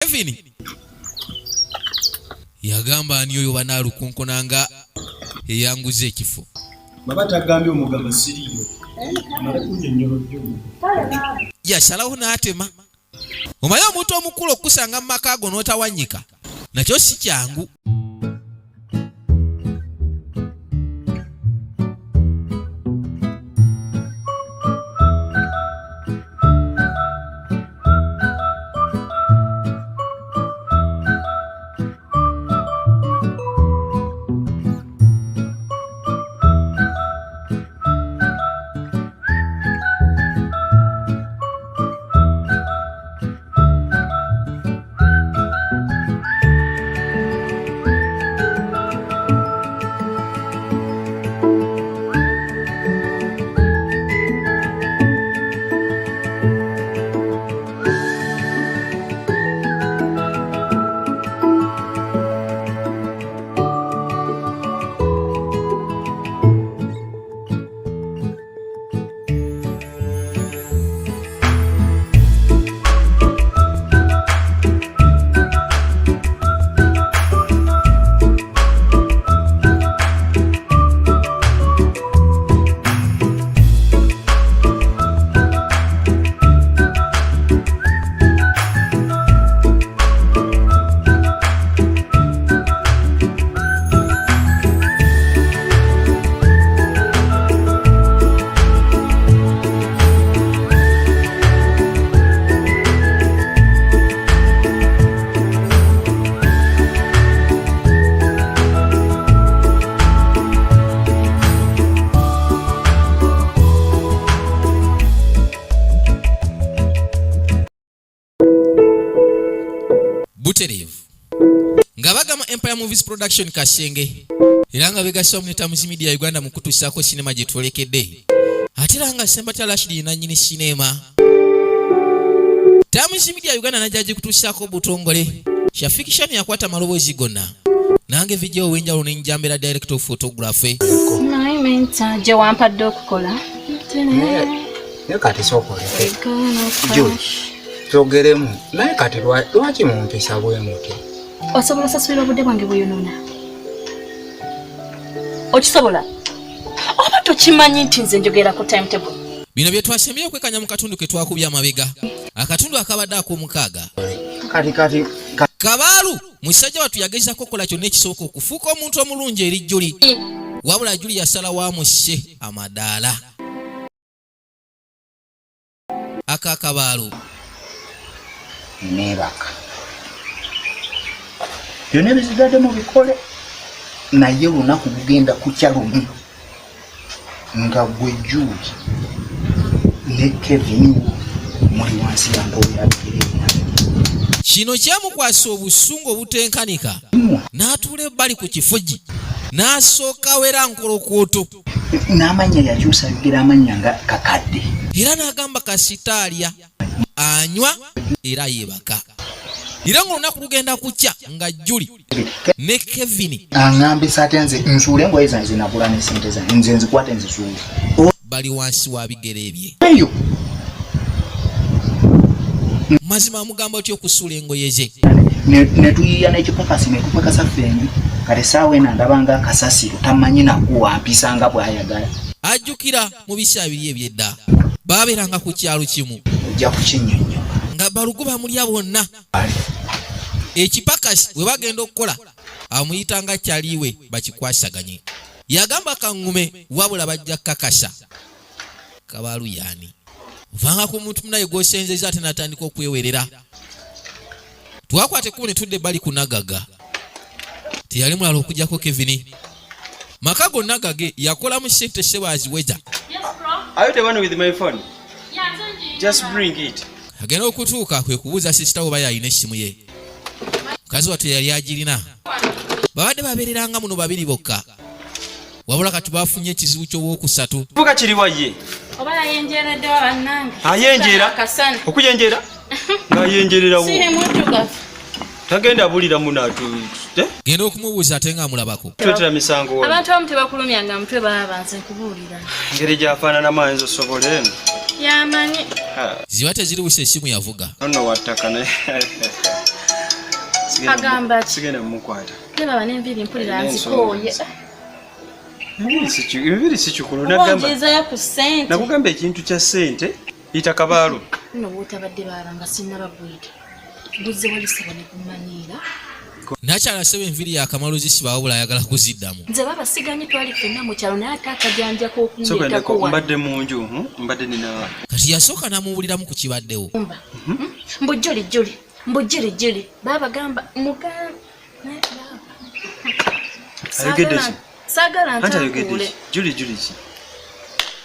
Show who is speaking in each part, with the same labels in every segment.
Speaker 1: Kevin yagamba ani oyo banaalukunkunanga eyanguza ekifo.
Speaker 2: Babata gambye omugabo siriyo.
Speaker 1: Yasalawo n'atema. Omaye omuntu omukulu okusanga mu maka ago n'otawanyika nakyo si kyangu. Ngabagama Empire Movies Production Kashenge iranga begasa omneta Media Uganda mu kutuusako sinema gye twerekedde atiranga Sembata Rashid na nyini sinema Tamusi Media Uganda najaji kutuusako butongole shafikishani yakwata maloboozi gonna nange video wenjalo n'enjambera director of photography
Speaker 3: naimenta je wampadde okukola
Speaker 4: kati sokole George togeremu naye kati lwaki mumpisa bwe muti
Speaker 3: osobola sasulira obudde bwange bweyonona okisobola oba tokimanyi nti nze njogera ku timetable
Speaker 1: bino bye twasemye okwekanya mu katundu ke twakubya amabega akatundu akabadde ak'omukaaga
Speaker 4: kati
Speaker 1: KABAALU musajja watu yagezako kola kyonna ekisooka okufuuka omuntu omulungi eri Juli wabula Juli yasala wamusse amadaala aka KABAALU
Speaker 4: nebaka byonna bizigadde mu bikole naye lunaku kugenda kukya lumu nga gwe Juli ne Kevin muli wansi yange oyabirina
Speaker 1: kino kyamukwasa obusungu obutenkanika n'atuula ebbali ku kifugi n'asooka wera nkolokooto
Speaker 4: n'amanya yakyusa bigera amanya nga kakadde
Speaker 1: era n'agamba kasitaalya anywa era yebaka era ng'olunaku lugenda kukya nga Juli ne Kevin
Speaker 4: aŋŋambisa ate nze nsuule engoye zange nagula n'esente zange nze nzikwate nzisuule
Speaker 1: bali wansi wa bigere bye
Speaker 4: eyo
Speaker 1: mazima amugamba otya okusuula engoye ze
Speaker 4: ne tuyiya n'ekipakasi ne tupakasa ffembi kati essaawa eno ndabanga akasasiro tamanyi nakuwampisa nga bw'ayagala
Speaker 1: ajjukira mu bisaa biri ebyedda baabeeranga ku kyalo kimu
Speaker 4: ojja kukinnyonnyola
Speaker 1: nga balugu bamulya bonna ekipakasi bwe bagenda okukola amuyitanga kyaliwe bakikwasaganye yagamba kaŋŋume wabula bajja kakasa KABAALU yaani vanga ku muntu munaye gw'osenzeza ate n'atandika okwewerera twakwate kubo ne tudde bali kunagaga teyali mulala okugjako Kevin maka gonna gage yakolamu sente sebaziweza
Speaker 2: Are you the one with my phone? Just bring it.
Speaker 1: agenda okutuuka kwe kubuuza sisita oba yalina essimu ye mukazi wate yali agirina babadde babeereranga muno babiri bokka wabula kati bafunye ekizibu ky'obwokusatu
Speaker 2: Buka kiriwa ye?
Speaker 3: oba yayenjeredde wa bannange
Speaker 2: Ayenjera?
Speaker 3: akasana
Speaker 2: Okuyenjera? Nga yenjerera wo.
Speaker 3: sihe muddugavu
Speaker 2: Tagenda bulira munatu.
Speaker 1: genda okumubuuza ate ng'amulabako
Speaker 2: Twetera misango.
Speaker 3: abantu abamu tebakulumyanga mutwe baba banze kubuulira
Speaker 2: Ngeri gy'afaanana manzo sobole.
Speaker 3: yamanyi
Speaker 1: ziba teziribusa essimu yavuga
Speaker 2: Nno wattaka ne.
Speaker 3: Agamba ki?
Speaker 2: Sigenda mumukwata.
Speaker 3: Leba n'enviiri mpulira nzikooye.
Speaker 2: Enviiri si kikulu
Speaker 3: Obongezayo ku ssente.
Speaker 2: nakugamba ekintu kya ssente yita Kabaalu.
Speaker 3: Nno bw'otabadde baala nga sinnabagwira. Buzze wali saba ne kumanyiira.
Speaker 1: nakyala sebe enviri yakamalu zisiba wabula ayagala kuziddamu.
Speaker 3: Nze baba siganye twali ffenna mu kyalo naye ate akajanjako
Speaker 2: Soka
Speaker 3: okundeetako wano.
Speaker 2: mbadde mu nju, mbadde nina
Speaker 1: kati yasooka n'amuwuliramu ku kibaddewo.
Speaker 3: Mbujjuli baba gamba mugamba
Speaker 2: ayogedde ki?
Speaker 3: saagala
Speaker 2: Anti ayogedde
Speaker 3: ntakuule
Speaker 2: ki? Juli ki?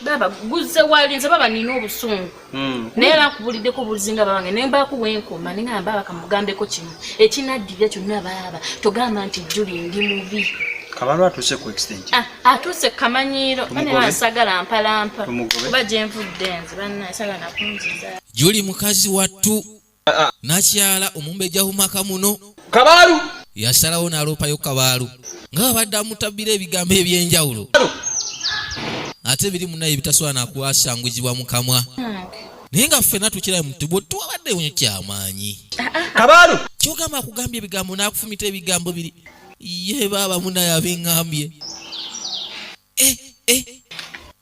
Speaker 3: baba guzze wali nze baba nina obusungu naye era nkubuliddeko bulizinga babange naye mbaako wenkoma nengamba baba kamugambeko kino ekinaddirira kyonna baba togamba nti Juli ndi mubi.
Speaker 2: Kabaalu atuuse ku extent.
Speaker 3: Atuuse kamanyiiro bane saagala mpalampa
Speaker 2: Tumugobe.
Speaker 3: kuba gye nvudde nze bannaye saagala nakunziza.
Speaker 1: Juli mukazi wattu nakyala omumbejja mumaka muno.
Speaker 2: Kabaalu
Speaker 1: Yasalawo n'aloopayo Kabaalu nga babadde amutabbira ebigambo ebyenjawulo ate biri munaye bitasobola nakuwasanguzibwa mu kamwa. Naye nga ffenna tukiramu nti bwe tuwabaddewo kyamaanyi.
Speaker 2: Kabaalu
Speaker 1: kyogamba akugambye ebigambo n'akufumita ebigambo biri ye baaba munaye abeŋŋambye.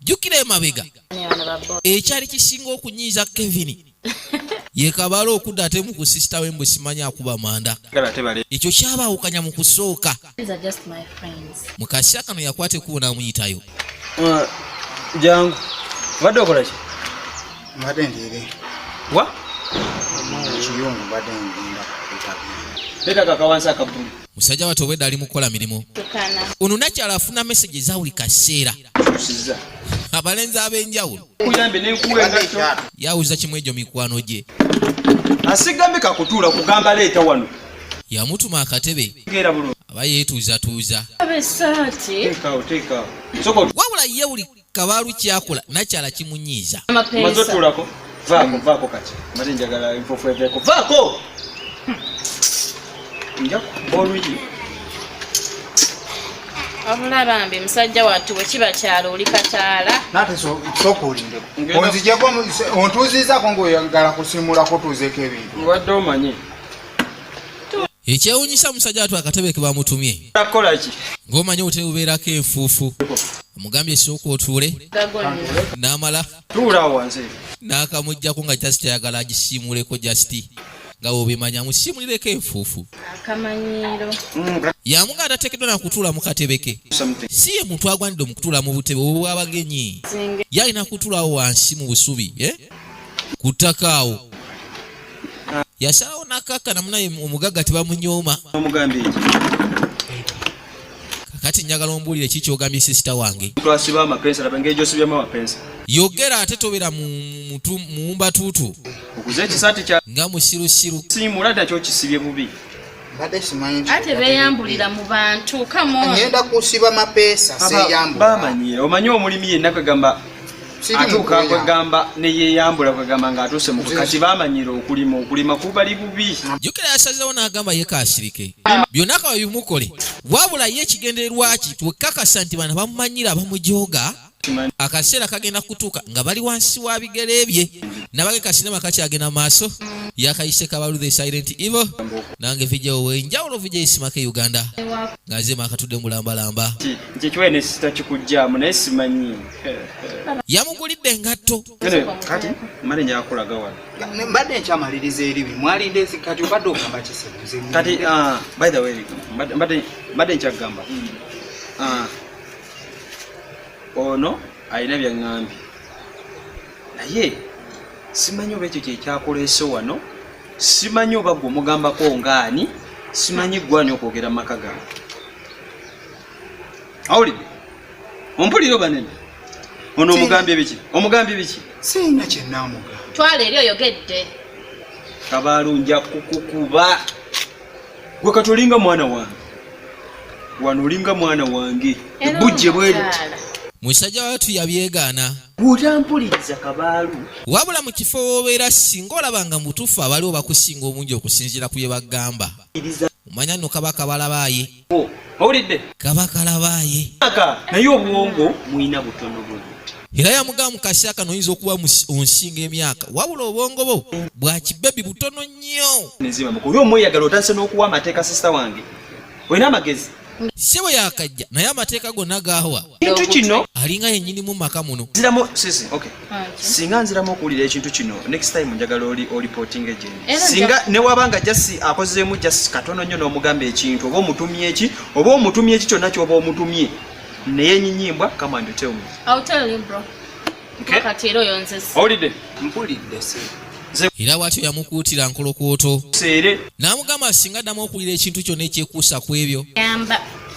Speaker 1: Jjukira emabega ekyali kisinga okunyiiza Kevin ye Kabaalu okudda ate mu kusisita we mbwe simanyi akuba manda. Ekyo kyabaawukanya mu kusooka. Mu kaseera kano yakwata ekkubo n'amuyitayo.
Speaker 2: Jangu badde okola ki?
Speaker 4: Mbadde ndiire
Speaker 2: Wa?
Speaker 4: ekiyungu mbadde ngenda kutabira.
Speaker 2: Leeta kakawansi akabbulu.
Speaker 1: Musajja wattu obwedda ali mu kukola mirimu. Ono nakyala afuna meseji eza buli kaseera.
Speaker 2: Sizza.
Speaker 1: Abalenzi ab'enjawulo.
Speaker 2: Kuyambe n'enkuwa engatto.
Speaker 1: Yawuza kimu egyo mikwano gye.
Speaker 2: Asigambe kakutuula kugamba leeta wano.
Speaker 1: Yamutuma akatebe.
Speaker 2: Gera bulungi.
Speaker 1: Aba yeetuuzatuuza.
Speaker 3: Abesaati.
Speaker 2: Teekaawo. Soko
Speaker 1: Wabula ye buli Kabaalu kyakola nakyala kimunyiiza.
Speaker 2: mazotuulako. Vaako kati. Mbadde njagala enfuufu eveeko. Vaako! Nja kuba olwigi.
Speaker 3: Wabula bambi musajja wattu bwe kiba kyalo oli kataala.
Speaker 4: Nate sooka olindeko onzijeko ontuuzizaako ng'oyagala kusimulako tuuzeeko ebintu.
Speaker 2: Mbadde omanyi.
Speaker 1: Ekyewuunyisa musajja wattu akatebe ke bamutumye.
Speaker 2: Takola ki?
Speaker 1: Ng'omanyi obutebe bubeerako enfuufu. Amugambye esooka otuule. N'amala.
Speaker 2: Tuula wansi.
Speaker 1: N'akamuggyako nga just ayagala agisiimuleko just nga bw'obimanya amusiimulireko enfuufu.
Speaker 3: Akamanyiiro.
Speaker 1: Yamuga atateekeddwa nakutuula mu katebe ke. Si ye muntu agwanidde omukutuula mu butebe obwo bw'abagenyi. Yalina kutuulawo wansi mu busubi ku ttaka awo. Yasalawo n'akkakkana munaye omugagga tebamunyooma.
Speaker 2: Omugambye ki?
Speaker 1: Kakati njagala ombuulire ki ky'ogambye sisita wange.
Speaker 2: Twasiba amapensa laba engeri gy'osibyamu amapensa.
Speaker 1: Yogera ate tobeera mu mbatuutu
Speaker 2: Okuze ekisaati kya
Speaker 1: nga musirusiru.
Speaker 2: siimula ddala kyokisibye bubi.
Speaker 4: Mbadde simanyi
Speaker 3: Ate beeyambulira mu bantu kamo.
Speaker 4: ngenda kusiba mapeesa seeyambula.
Speaker 2: Bamanyiire omanyi omulimi yenna kwegamba atuuka kwegamba neyeeyambula kwegamba ng'atuuse mu kati bamanyiire okulima kubali bubi.
Speaker 1: Jjukira yasazeewo n'agamba ye kaasirike. Byonna kaba bimukole. Wabula ye ekigendererwa ki twekakasa nti bano bamumanyira bamujooga. Akaseera kagenda kutuuka nga bali wansi wa bigere bye. Nabageka sinema kakyagenda maaso. Yakayise Kabaalu the Silent Evil. Nange Vj ow'enjawulo Vj ISMA K Uganda. Nga nzema akatudde mulambalamba.
Speaker 2: Kikiwene sitakikujjaamu naye simanyi.
Speaker 1: Yamugulidde engatto.
Speaker 2: Kati male njala kulaga wano.
Speaker 4: Mbadde nkyamaliriza eribi mwalinde kati obadde ogamba kisebuze.
Speaker 2: Kati by the way mbadde nkyagamba. Ono alina byaŋŋambye naye simanyi oba ekyo kyekyakoleese wano, simanyi oba gwe omugambako ngaani, simanyi gwani okwogera mu maka gange. Awulidde ompulira oba nene ono omugambye biki?
Speaker 4: Sirina kye nnaamugamba.
Speaker 3: Twala eri oyogedde.
Speaker 2: Kabaalu nja kukukuba. Gwe kati olinga mwana wange. Wano olinga mwana wange. Bujje bweri.
Speaker 1: Musajja wattu yabyegaana.
Speaker 2: Bw'otampuliriza Kabaalu.
Speaker 1: Wabula mu kifo w'obeera singa olabanga mutuufu abaliwo bakusinga obungi okusinziira ku bye bagamba. Omanya nno kaba kabalabaaye.
Speaker 2: Owulidde?
Speaker 1: Kaba kalabaaye.
Speaker 2: Naye obwongo mulina butono buno.
Speaker 1: era yamugamba mukasi akano oyinza okuba onsinga emyaka wabula obwongo bwo bwa kibebi butono nnyo.
Speaker 2: Oli omweyagala otandise n'okuwa amateeka sisita wange. Olina amagezi.
Speaker 1: Sebo yakajja naye amateeka gonna gaawa.
Speaker 2: Kintu kino
Speaker 1: alinga yennyini mu maka muno.
Speaker 2: Nziramu sisi okay. Singa nziramu okuwulira ekintu kino next time njagala oli reporting agent. Singa ne wabanga jasi akozeemu jasi katono nnyo n'omugamba ekintu oba omutumye eki oba omutumye eki kyonna ky'oba omutumye naye nnyinyimbwa come and tell me.
Speaker 3: I'll tell you bro.
Speaker 2: Okay.
Speaker 3: Katero yonzese.
Speaker 2: Owulidde? Mpulidde se.
Speaker 1: Era bw'atyo yamukuutira nkolokooto
Speaker 2: Seere
Speaker 1: n'amugamba singa addamu okuwulira ekintu kyonna ekyekuusa ku ebyo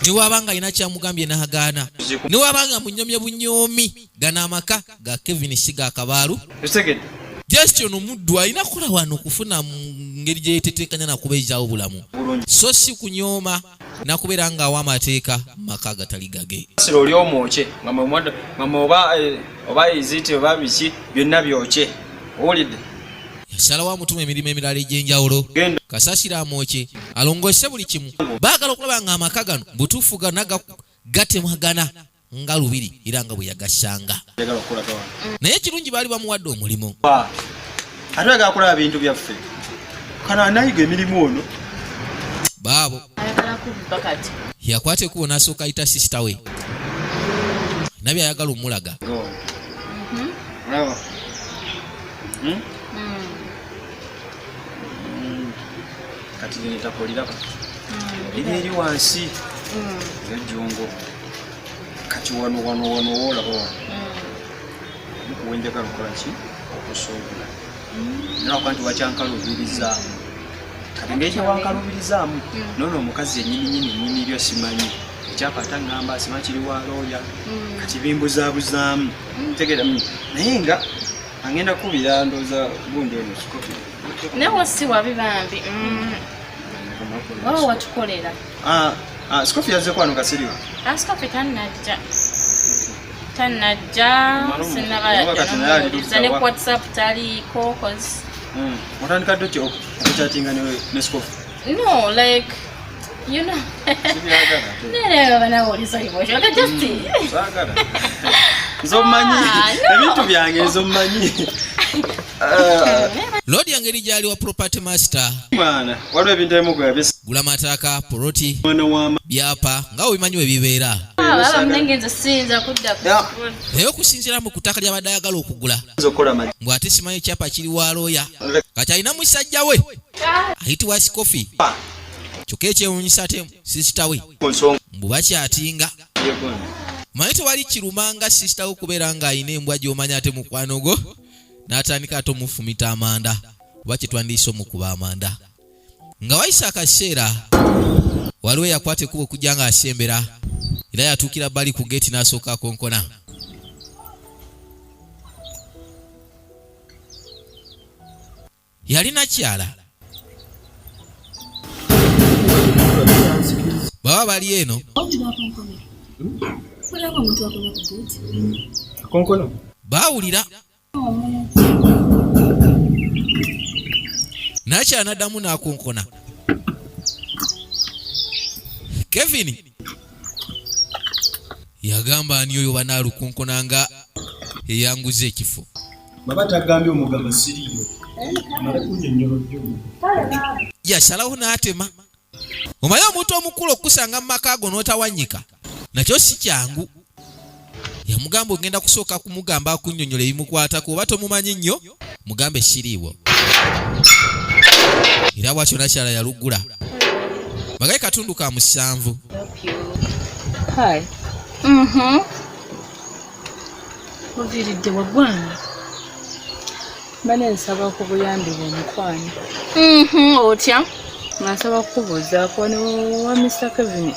Speaker 1: ne wabanga alina kyamugambye n'agaana ne wabanga munyomye bunyoomi gana amaka ga Kevin si ga KABAALU gestion omuddu alina kukola wano okufuna mu ngeri gye yeeteteekanya nakubeezaawo bulamu so si kunyooma nakubeera ng'awa amateeka maka agatali gage.
Speaker 2: Siro oli omwoke ngama oba iziti oba biki byonna byoke. Owulidde?
Speaker 1: Yasalawo amutume emirimu emirala egy'enjawulo kasasira amwoke alongose buli kimu. Baagala okulaba nga amaka gano butuufu gana gatemagana nga lubiri era nga bwe yagassanga. Naye kirungi baali bamuwadde omulimu.
Speaker 2: Ate bagala kulaba bintu byaffe. Kana anayiga emirimu ono.
Speaker 1: Baabo yakwata ekubo n'asooka ayita sisita we nabyo ayagala omulaga. Kati nitakolirako eri wansi ng'ejjongo kati wano woolaba wenjagala okukola ki okusobola naye kandi wakyankalubiriza kati ng'ekyo wankalubirizaamu noono omukazi ennyini lyo simanyi ekyapata ngamba asima kiri wa looya kati bimbuzaabuzaamu tegeera naye nga agenda kubira ndooza gundi eno kikopi
Speaker 3: newo si wabibambi waba watukolera
Speaker 2: sikofi yazze kwano kasiriwa
Speaker 3: sikofi tanajja sinnabayajja ne WhatsApp taliiko cause
Speaker 2: otandika ddo ki okuchatinga ne sikofi
Speaker 3: no like you know nene banawuliza iboshoka just
Speaker 2: nzomanyi ebintu byange nzomanyi.
Speaker 1: Lodi yangeri gyali wa property master
Speaker 2: mwana waliwo ebintu ebimu gwe
Speaker 1: gula mataka poloti byapa nga obimanyi we bibeera. Naye okusinziira mu kutaka ly'abadde ayagala okugula mbw ate simanyi ekyapa kiri wa looya kati alina musajja we ayitibwa sikofi kyokka ekyewuunyisa ate sisita we mbu bakyatinga. Manyi tewali kirumanga sisita we okubeera ng'ayina embwa gy'omanya ate mukwano gwo n'atandika ate omufumita amanda oba kyetwandiise omukuba amanda. Nga wayisa akaseera waliwo yakwata ekuba okujja ng'asembera era yatuukira bbali ku geeti n'asooka akonkona. Yalina kyala baba bali eno baawulira nakyala n'addamu n'akonkona. Kevin yagamba ani oyo banaalukonkona nga eyanguza ekifo.
Speaker 5: Baba tagambye omugabo siriyo.
Speaker 1: Yasalawo n'atema. Omanyi omuntu omukulu okusanga mu maka ago n'otawanyika nakyo si kyangu. Yamugamba ogenda kusooka kumugamba akunnyonnyola ebimukwatako oba tomumanyi nnyo mugambe siriiwo. Era bw'atyo nakyala yaluggula. Bagaye katundu ka 7.
Speaker 3: Hi. Oviridde wagwana.
Speaker 6: Bane nsaba ku buyambi bw'omukwano.
Speaker 3: Otya?
Speaker 6: Nasaba kukubuuza kwano wa Mr. Kevin